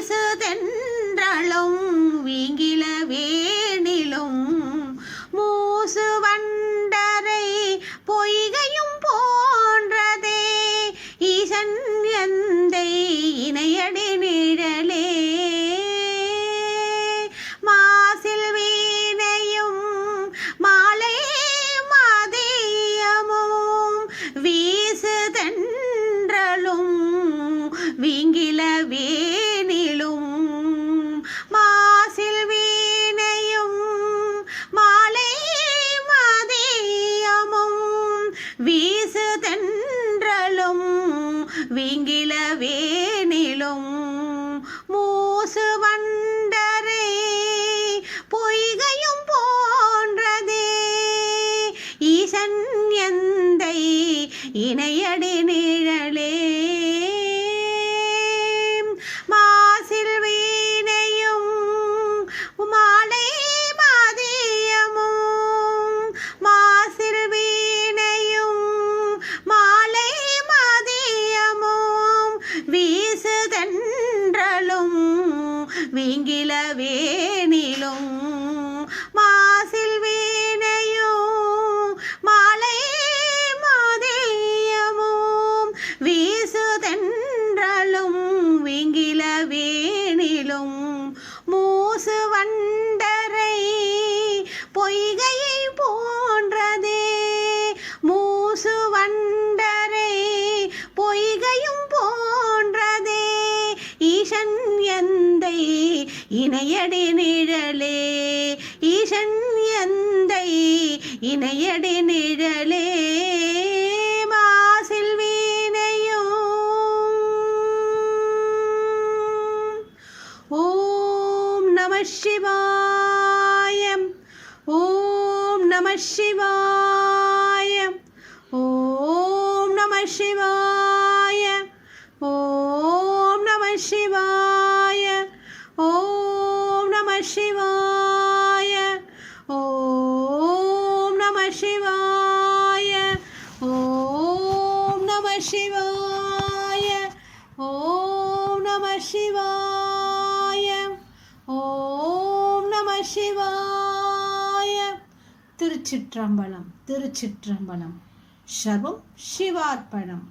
வீசு தென்றலும் வீங்கில வேணிலும் மூசு வண்டரை பொய்கையும் போன்றதே ஈசன் எந்தை இணையடி நிழலே மாசில் வீணையும் மாலை மதியமும் வீசு தென்றலும் வீங்கில வேணிலும் மாசில் வீணையும் மாலை மதியமும் வீசு தென்றலும் வீங்கில வேணிலும் மூசு வண்டரை பொய்கையும் போன்றதே ஈசன் எந்தை இணையடி நிழலே மாசில் வீணையும் மாலை மதியமும் மாசில் வீணையும் மாலை மதியமும் வீசு தென்றலும் வீங்கில வேணிலும் மாசில் வீணையும் மாலை மதியமும் வீசு தென்றலும் வீங்கில வேணிலும் மூசு வண்டரை பொய்கையை போன்றதே மூசு வண்டரை பொய்கையும் போன்றதே ஈசன் எந்தை இணையடி நிழலே ஈசன் எந்தை இணையடி நிழலே மாசில் வீணையும் ஓம் நம சிவாய ஓம் நம சிவாய ஓம் நம சிவாய ஓம் நம சிவாய ஓம் நம சிவாய ஓம் நம சிவாய ஓம் நம சிவாய ஓம் நம சிவாய ஓம் நம சிவாய. திருச்சிற்றம்பலம் திருச்சிற்றம்பலம். சர்வம் சிவார்ப்பணம்.